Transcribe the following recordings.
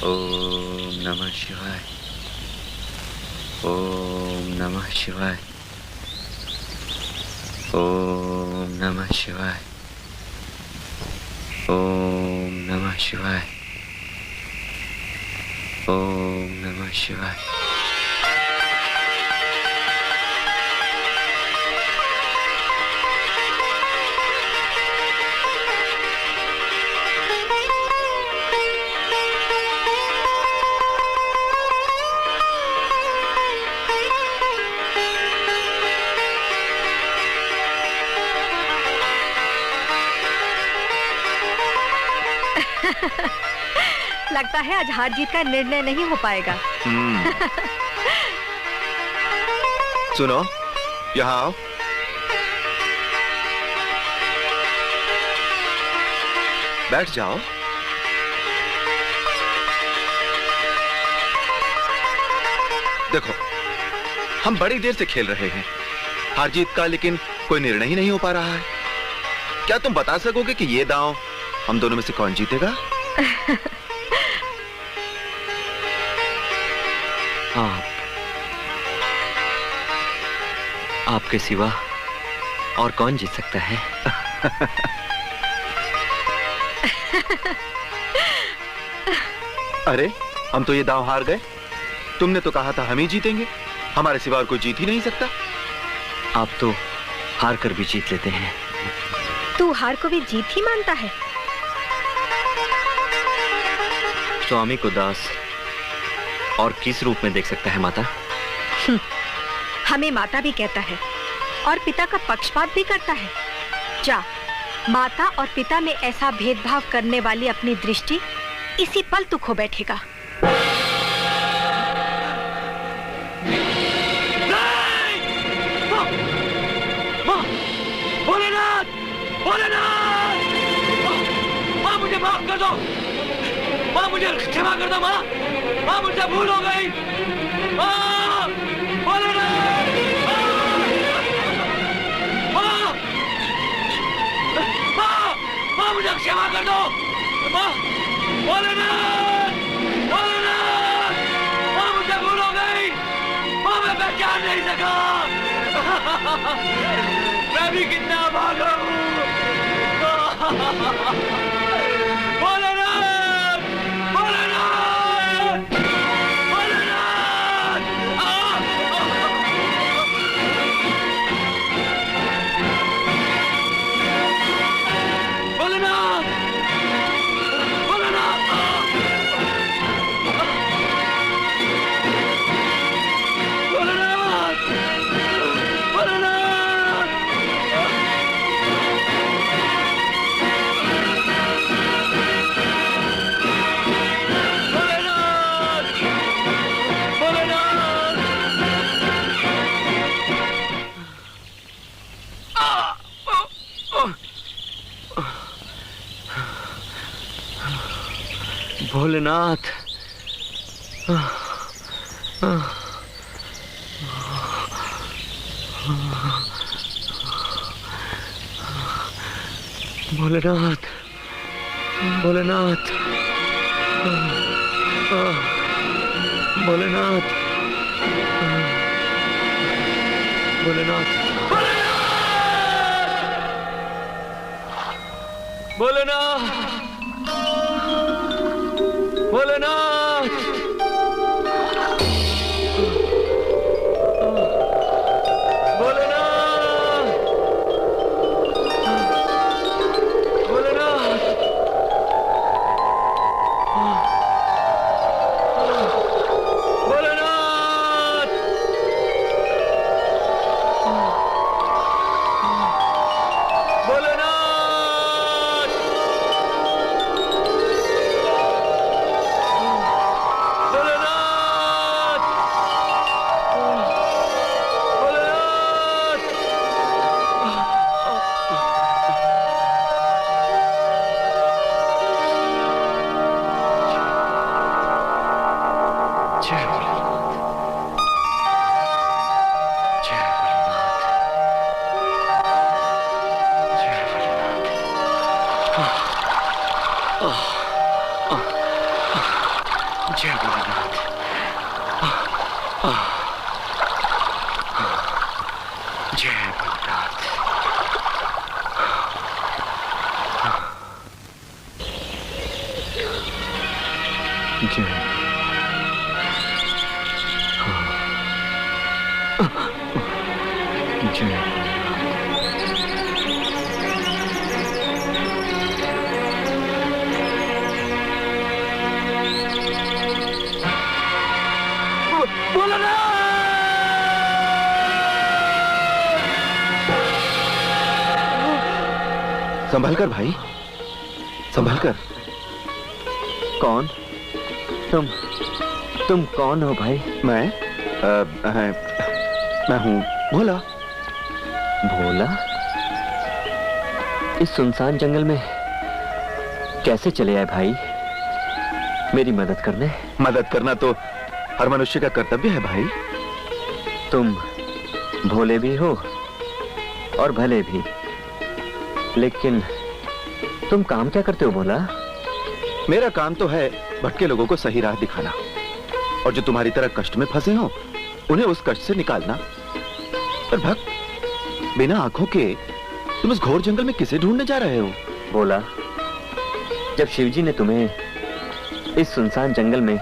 ओम नमः शिवाय। ओम नमः शिवाय। ओम नमः शिवाय। ओम नमः शिवाय। ओम नमः शिवाय। लगता है आज हार जीत का निर्णय नहीं हो पाएगा। सुनो, यहाँ आओ। बैठ जाओ। देखो, हम बड़ी देर से खेल रहे हैं हार जीत का, लेकिन कोई निर्णय ही नहीं हो पा रहा है। क्या तुम बता सकोगे कि ये दांव हम दोनों में से कौन जीतेगा? आपके सिवा और कौन जीत सकता है? अरे, हम तो ये दांव हार गए। तुमने तो कहा था हम ही जीतेंगे, हमारे सिवा और कोई जीत ही नहीं सकता। आप तो हार कर भी जीत लेते हैं। तू हार को भी जीत ही मानता है? स्वामी को दास और किस रूप में देख सकता है माता? हमें माता भी कहता है और पिता का पक्षपात भी करता है। जा, माता और पिता में ऐसा भेदभाव करने वाली अपनी दृष्टि इसी पल तू खो बैठेगा। भोलेनाथ! भोलेनाथ! माँ मुझे माफ कर दो। माँ मुझे क्षमा कर दो। माँ, माँ मुझसे भूल हो गई। माँ, भोलेनाथ! माँ, माँ, माँ मुझे क्षमा कर दो। माँ, भोलेनाथ! भोलेनाथ! माँ मुझे भूल हो गई। माँ मैं पहचान नहीं सका। मैं भी कितना भागा हूँ। भोलेनाथ! भोलेनाथ! भोलेनाथ! भोलेनाथ! भोलेनाथ! भोलेनाथ, भोलेनाथ, भोलेनाथ, भोलेनाथ, भोलेनाथ, भोलेनाथ, भोलेनाथ, जय भोलेनाथ। जय जय संभल कर भाई, संभल कर। कौन? तुम कौन हो भाई? मैं हूँ भोला। भोला? इस सुनसान जंगल में कैसे चले आए भाई? मेरी मदद करने? मदद करना तो हर मनुष्य का कर्तव्य है भाई। तुम भोले भी हो और भले भी, लेकिन तुम काम क्या करते हो भोला? मेरा काम तो है भटके लोगों को सही राह दिखाना, और जो तुम्हारी तरह कष्ट में फंसे हो उन्हें उस कष्ट से निकालना। पर भक्त, बिना आंखों के तुम इस घोर जंगल में किसे ढूंढने जा रहे हो? भोला, जब शिवजी ने तुम्हें इस सुनसान जंगल में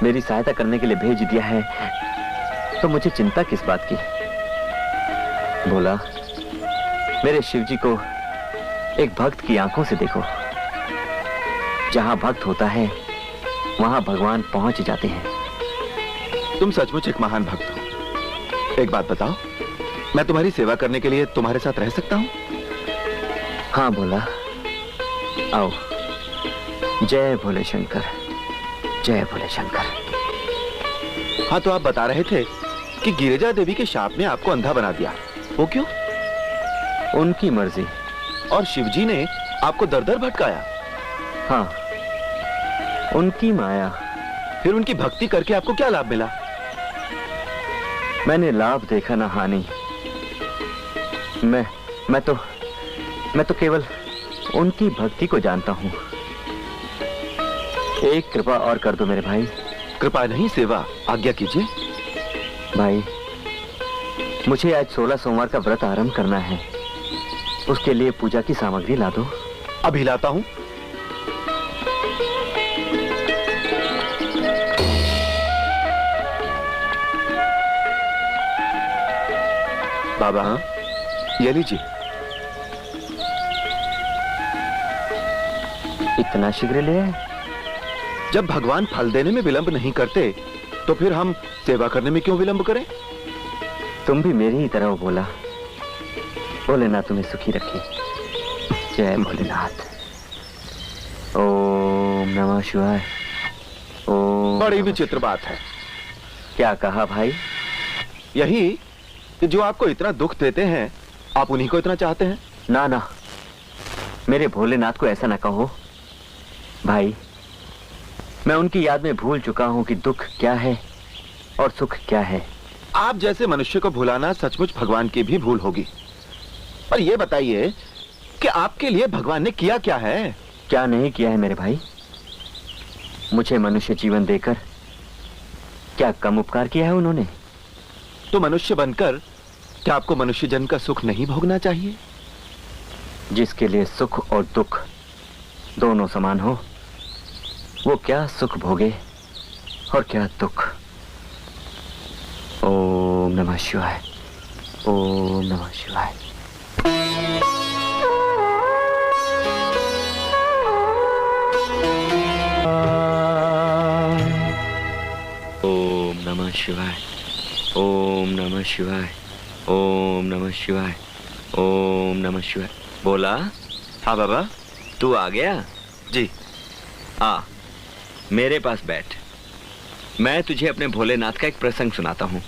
मेरी सहायता करने के लिए भेज दिया है, तो मुझे चिंता किस बात की? भोला, मेरे शिवजी को एक भक्त की आंखों से देखो। जहां भक्त होता है वहां भगवान पहुंच जाते हैं। तुम सचमुच एक महान भक्त हो। एक बात बताओ, मैं तुम्हारी सेवा करने के लिए तुम्हारे साथ रह सकता हूं? हाँ भोला, आओ। जय भोले शंकर, जय भोले शंकर। हाँ, तो आप बता रहे थे कि गिरिजा देवी के शाप ने आपको अंधा बना दिया, वो क्यों? उनकी मर्जी। और शिवजी ने आपको दर दर भटकाया? हाँ, उनकी माया। फिर उनकी भक्ति करके आपको क्या लाभ मिला? मैंने लाभ देखा ना हानि। मैं तो केवल उनकी भक्ति को जानता हूँ। एक कृपा और कर दो मेरे भाई। कृपा नहीं, सेवा। आज्ञा कीजिए भाई। मुझे आज 16 सोमवार का व्रत आरंभ करना है, उसके लिए पूजा की सामग्री ला दो। अभी लाता हूं। बाबा, ये लीजिए। इतना शीघ्र ले आए? जब भगवान फल देने में विलंब नहीं करते, तो फिर हम सेवा करने में क्यों विलंब करें? तुम भी मेरी ही तरह हो भोला। भोलेनाथ तुम्हें सुखी रखे। जय भोलेनाथ। ओम नमः शिवाय। ओम। बड़ी विचित्र बात है। क्या कहा भाई? यही कि जो आपको इतना दुख देते हैं, आप उन्हीं को इतना चाहते हैं। ना ना, मेरे भोलेनाथ को ऐसा ना कहो भाई। मैं उनकी याद में भूल चुका हूं कि दुख क्या है और सुख क्या है। आप जैसे मनुष्य को भुलाना सचमुच भगवान की भी भूल होगी। और ये बताइए कि आपके लिए भगवान ने किया क्या है? क्या नहीं किया है मेरे भाई? मुझे मनुष्य जीवन देकर क्या कम उपकार किया है उन्होंने? तो मनुष्य बनकर क्या आपको मनुष्य जन्म का सुख नहीं भोगना चाहिए? जिसके लिए सुख और दुख दोनों समान हो, वो क्या सुख भोगे और क्या दुख। ओम नमः शिवाय। ओम नमः शिवाय। ओम नमः शिवाय। ओम नमः शिवाय। ओम नमः शिवाय। ओम नमः शिवाय। बोला? हाँ बाबा। तू आ गया? जी। आ, मेरे पास बैठ। मैं तुझे अपने भोलेनाथ का एक प्रसंग सुनाता हूँ।